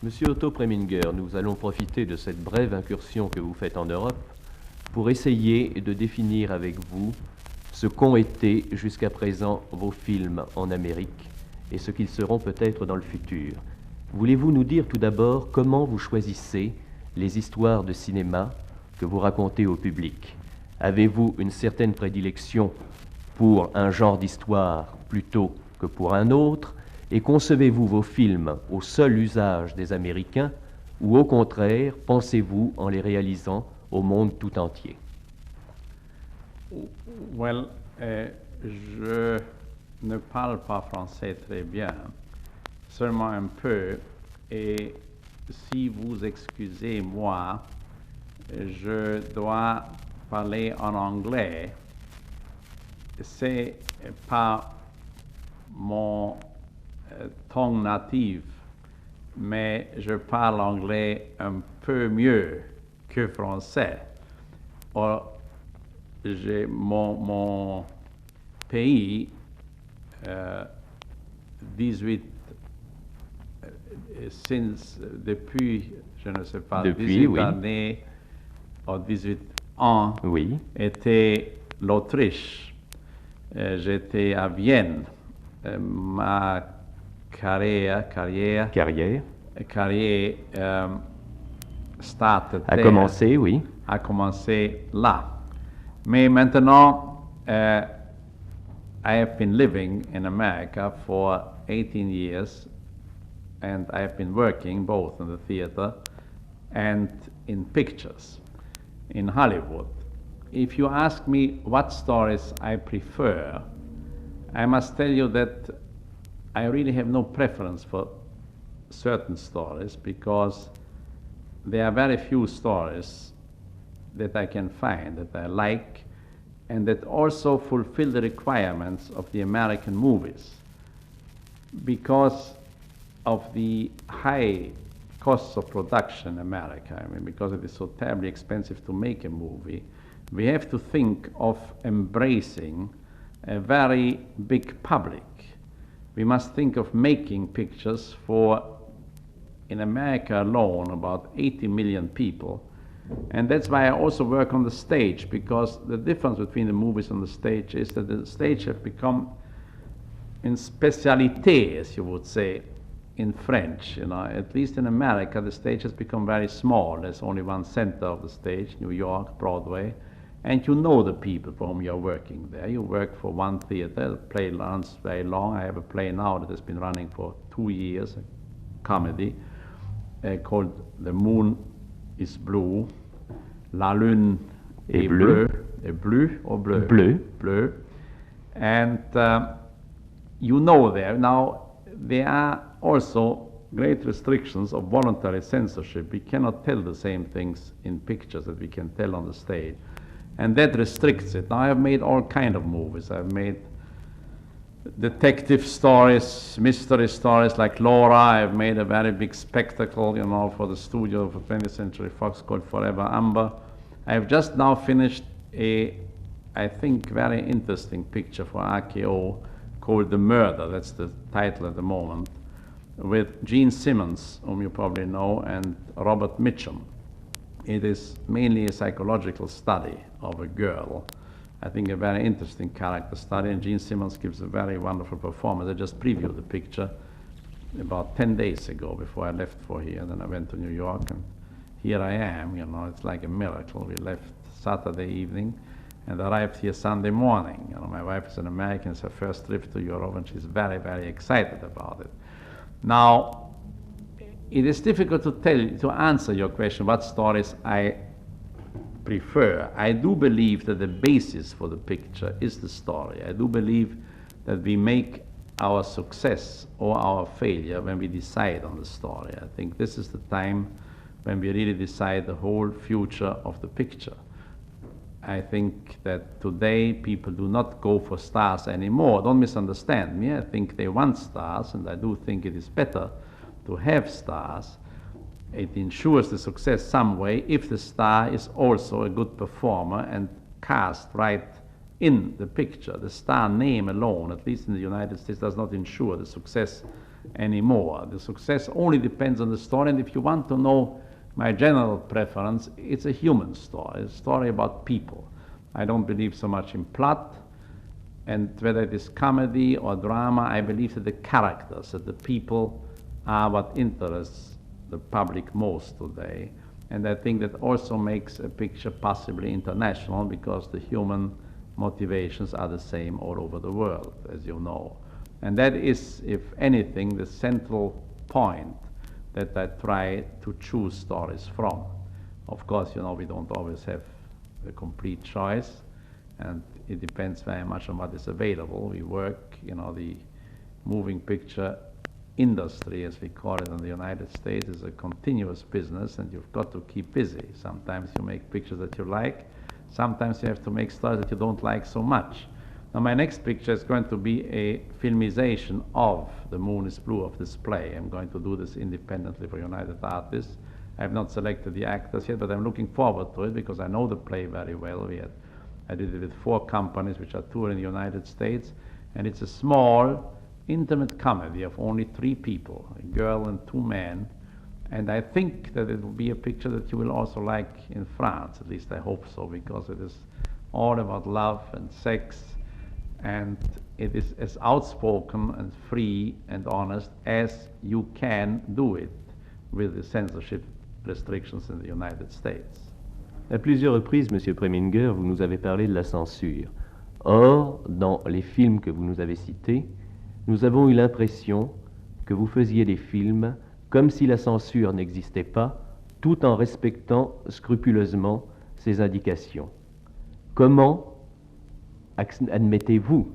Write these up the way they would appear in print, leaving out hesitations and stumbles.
Monsieur Otto Preminger, nous allons profiter de cette brève incursion que vous faites en Europe pour essayer de définir avec vous ce qu'ont été jusqu'à présent vos films en Amérique et ce qu'ils seront peut-être dans le futur. Voulez-vous nous dire tout d'abord comment vous choisissez les histoires de cinéma que vous racontez au public? Avez-vous une certaine prédilection pour un genre d'histoire plutôt que pour un autre? Et concevez-vous vos films au seul usage des Américains ou au contraire, pensez-vous en les réalisant au monde tout entier? Well, je ne parle pas français très bien, seulement un peu, et si vous excusez moi, je dois parler en anglais. C'est pas mon tongue native, mais je parle anglais un peu mieux que français. Or, mon pays, 18, je ne sais pas, Depuis, 18 oui. années ou 18 ans, Oui. était l'Autriche. J'étais à Vienne. Ma carrière started A there, commencé, oui. a commencé là. Mais maintenant, I have been living in America for 18 years, and I have been working both in the theater and in pictures in Hollywood. If you ask me what stories I prefer, I must tell you that I really have no preference for certain stories because there are very few stories that I can find that I like and that also fulfill the requirements of the American movies. Because of the high costs of production in America, I mean, because it is so terribly expensive to make a movie, we have to think of embracing a very big public. We must think of making pictures for, in America alone, about 80 million people. And that's why I also work on the stage, because the difference between the movies on the stage is that the stage have become in spécialité, as you would say, in French. You know, at least in America, the stage has become very small. There's only one center of the stage, New York, Broadway, and you know the people for whom you're working there. You work for one theater, the play runs very long. I have a play now that has been running for 2 years, a comedy called The Moon is Blue, La Lune est bleue, bleu or bleu? Bleu. And you know there. Now, there are also great restrictions of voluntary censorship. We cannot tell the same things in pictures that we can tell on the stage. And that restricts it. Now, I have made all kind of movies. I've made detective stories, mystery stories like Laura. I've made a very big spectacle, you know, for the studio for 20th Century Fox called Forever Amber. I've just now finished a, I think, very interesting picture for RKO called The Murder. That's the title at the moment, with Gene Simmons, whom you probably know, and Robert Mitchum. It is mainly a psychological study of a girl. I think a very interesting character study, and Gene Simmons gives a very wonderful performance. I just previewed the picture about 10 days ago before I left for here. Then I went to New York, and here I am. You know, it's like a miracle. We left Saturday evening and arrived here Sunday morning. You know, my wife is an American. It's her first trip to Europe, and she's very, very excited about it. Now, it is difficult to answer your question, what stories I prefer. I do believe that the basis for the picture is the story. I do believe that we make our success or our failure when we decide on the story. I think this is the time when we really decide the whole future of the picture. I think that today people do not go for stars anymore. Don't misunderstand me. I think they want stars, and I do think it is better to have stars. It ensures the success some way if the star is also a good performer and cast right in the picture. The star name alone, at least in the United States, does not ensure the success anymore. The success only depends on the story, and if you want to know my general preference, it's a human story, a story about people. I don't believe so much in plot, and whether it is comedy or drama, I believe that the characters, that the people are what interests the public most today. And I think that also makes a picture possibly international, because the human motivations are the same all over the world, as you know. And that is, if anything, the central point that I try to choose stories from. Of course, you know, we don't always have a complete choice, and it depends very much on what is available. We work, you know, the moving picture industry, as we call it in the United States, is a continuous business, and you've got to keep busy. Sometimes you make pictures that you like, sometimes you have to make stories that you don't like so much. Now, my next picture is going to be a filmization of The Moon is Blue, of this play. I'm going to do this independently for United Artists. I have not selected the actors yet, but I'm looking forward to it because I know the play very well. I did it with 4 companies which are touring the United States, and it's a small, intimate comedy of only 3 people, a girl and 2 men, and I think that it will be a picture that you will also like in France. At least I hope so, because it is all about love and sex, and it is as outspoken and free and honest as you can do it with the censorship restrictions in the United States. À plusieurs reprises, Monsieur Preminger, vous nous avez parlé de la censure. Or, dans les films que vous nous avez cités, nous avons eu l'impression que vous faisiez des films comme si la censure n'existait pas, tout en respectant scrupuleusement ces indications. Comment admettez-vous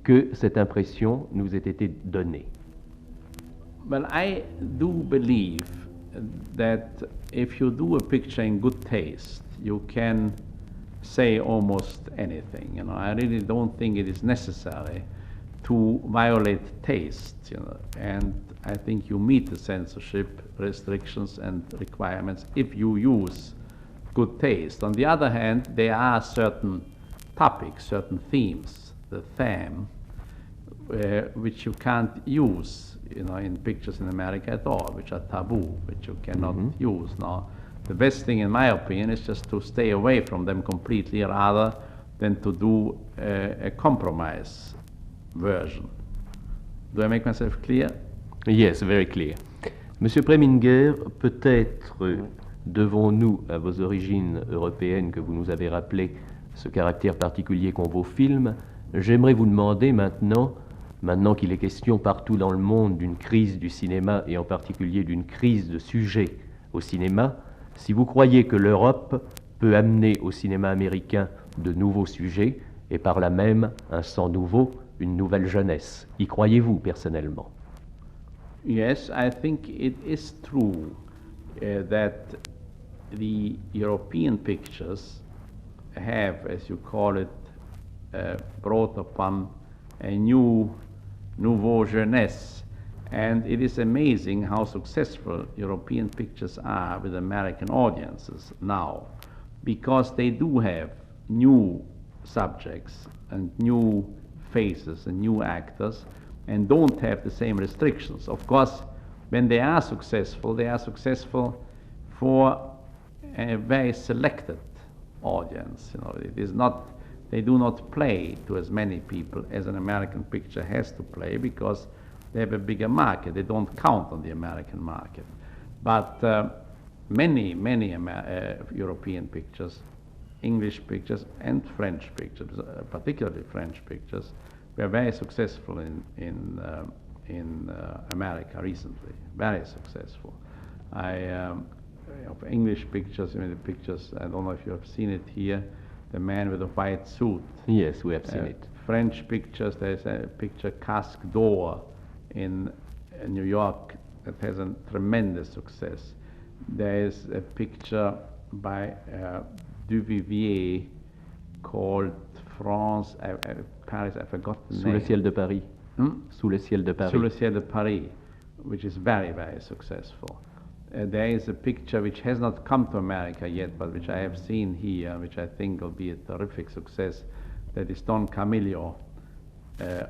que cette impression nous ait été donnée? Well, I do believe that if you do a picture in good taste, you can say almost anything. You know, I really don't think it is necessary to violate taste, you know, and I think you meet the censorship restrictions and requirements if you use good taste. On the other hand, there are certain topics, certain themes, the theme, which you can't use, you know, in pictures in America at all, which are taboo, which you cannot use. Now, the best thing, in my opinion, is just to stay away from them completely, rather than to do a compromise version. Do I make myself clear? Yes, very clear. Monsieur Preminger, peut-être devons-nous, à vos origines européennes que vous nous avez rappelé, ce caractère particulier qu'ont vos films, j'aimerais vous demander maintenant qu'il est question partout dans le monde d'une crise du cinéma et en particulier d'une crise de sujets au cinéma, si vous croyez que l'Europe peut amener au cinéma américain de nouveaux sujets et par là même un sang nouveau, une nouvelle jeunesse. Y croyez-vous personnellement? Yes, I think it is true that the European pictures have, as you call it, brought upon a nouveau jeunesse. And it is amazing how successful European pictures are with American audiences now, because they do have new subjects and new faces and new actors, and don't have the same restrictions. Of course, when they are successful for a very selected audience. You know, it is not, they do not play to as many people as an American picture has to play, because they have a bigger market. They don't count on the American market. But many European pictures, English pictures and French pictures, particularly French pictures, were very successful in America recently, very successful. Of English pictures, the pictures, I don't know if you have seen it here, the man with the white suit. Yes, we have seen it. French pictures, there's a picture Casque d'Or in New York that has a tremendous success. There is a picture by Duvivier called France, Paris, I forgot the name. Sous le ciel de Paris. Sous le ciel de Paris. Sous le ciel de Paris, which is very, very successful. There is a picture which has not come to America yet, but which I have seen here, which I think will be a terrific success. That is Don Camillo,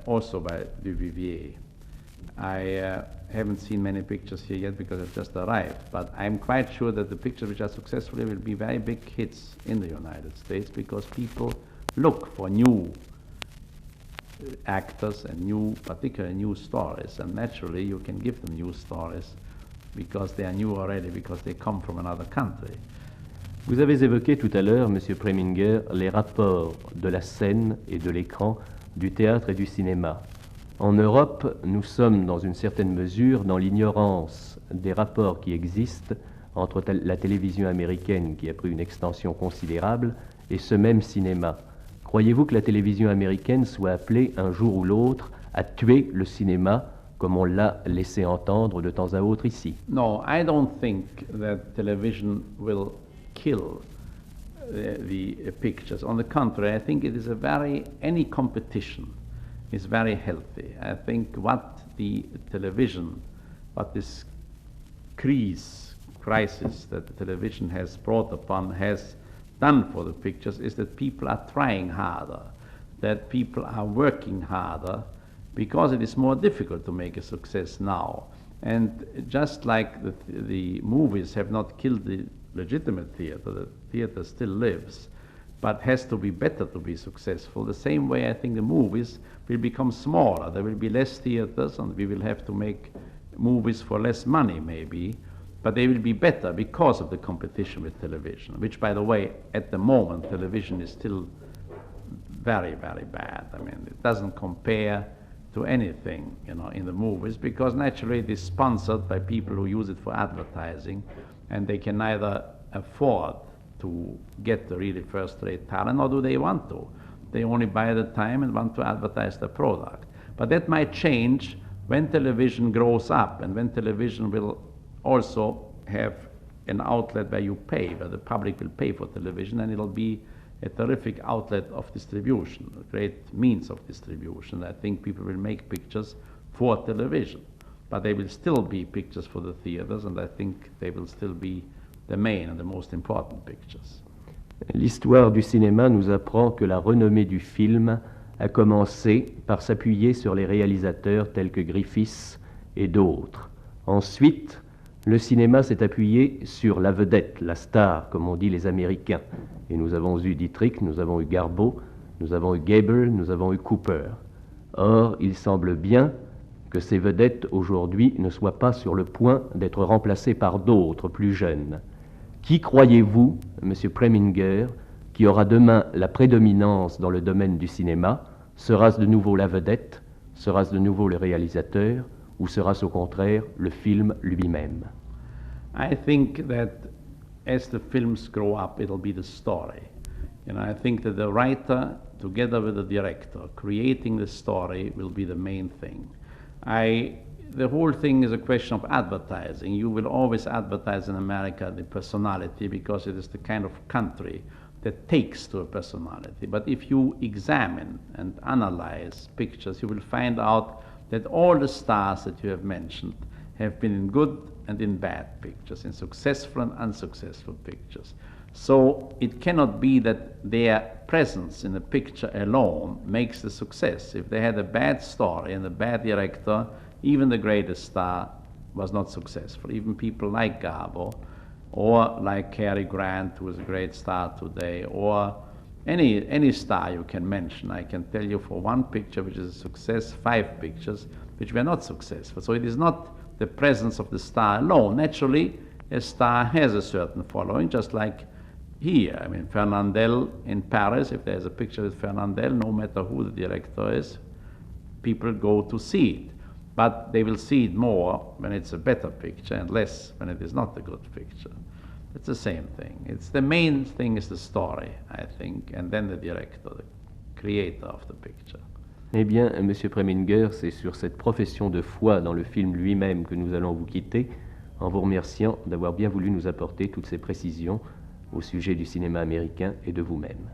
also by Duvivier. I haven't seen many pictures here yet because I've just arrived, but I'm quite sure that the pictures which are successful will be very big hits in the United States because people look for new actors and particularly new stories, and naturally you can give them new stories because they are new already, because they come from another country. Vous avez évoqué tout à l'heure, Monsieur Preminger, les rapports de la scène et de l'écran, du théâtre et du cinéma. En Europe, nous sommes dans une certaine mesure dans l'ignorance des rapports qui existent entre la télévision américaine, qui a pris une extension considérable, et ce même cinéma. Croyez-vous que la télévision américaine soit appelée un jour ou l'autre à tuer le cinéma, comme on l'a laissé entendre de temps à autre ici? No, I don't think that television will kill the pictures. On the contrary, I think it is any competition is very healthy. I think what this crisis that the television has brought upon has done for the pictures is that people are trying harder, that people are working harder, because it is more difficult to make a success now. And just like the movies have not killed the legitimate theater, the theater still lives, but has to be better to be successful. The same way I think the movies will become smaller. There will be less theaters and we will have to make movies for less money maybe, but they will be better because of the competition with television, which by the way, at the moment, television is still very, very bad. I mean, it doesn't compare to anything, you know, in the movies, because naturally it is sponsored by people who use it for advertising, and they can neither afford to get the really first-rate talent, nor do they want to. They only buy the time and want to advertise the product. But that might change when television grows up, and when television will also have an outlet where you pay, where the public will pay for television, and it'll be a terrific outlet of distribution, a great means of distribution. I think people will make pictures for television, but they will still be pictures for the theaters, and I think they will still be the main and the most important pictures. L'histoire du cinéma nous apprend que la renommée du film a commencé par s'appuyer sur les réalisateurs tels que Griffiths et d'autres. Ensuite, le cinéma s'est appuyé sur la vedette, la star, comme on dit les Américains. Et nous avons eu Dietrich, nous avons eu Garbo, nous avons eu Gable, nous avons eu Cooper. Or, il semble bien que ces vedettes aujourd'hui ne soient pas sur le point d'être remplacées par d'autres plus jeunes. Qui croyez-vous, Monsieur Preminger, qui aura demain la prédominance dans le domaine du cinéma? Sera-ce de nouveau la vedette? Sera-ce de nouveau le réalisateur? Ou sera-ce au contraire le film lui-même? I think that as the films grow up, it'll be the story. You know, I think that the writer, together with the director, creating the story will be the main thing. The whole thing is a question of advertising. You will always advertise in America the personality because it is the kind of country that takes to a personality. But if you examine and analyze pictures, you will find out that all the stars that you have mentioned have been in good and in bad pictures, in successful and unsuccessful pictures. So it cannot be that their presence in a picture alone makes the success. If they had a bad story and a bad director, even the greatest star was not successful. Even people like Garbo, or like Cary Grant, who is a great star today, or any star you can mention. I can tell you for one picture which is a success, 5 pictures which were not successful. So it is not the presence of the star alone. Naturally, a star has a certain following, just like here. I mean, Fernandel in Paris, if there's a picture with Fernandel, no matter who the director is, people go to see it. But they will see it more when it's a better picture and less when it is not a good picture. It's the same thing. It's the main thing is the story, I think, and then the director, the creator of the picture. Eh bien, Monsieur Preminger, c'est sur cette profession de foi dans le film lui-même que nous allons vous quitter, en vous remerciant d'avoir bien voulu nous apporter toutes ces précisions au sujet du cinéma américain et de vous-même.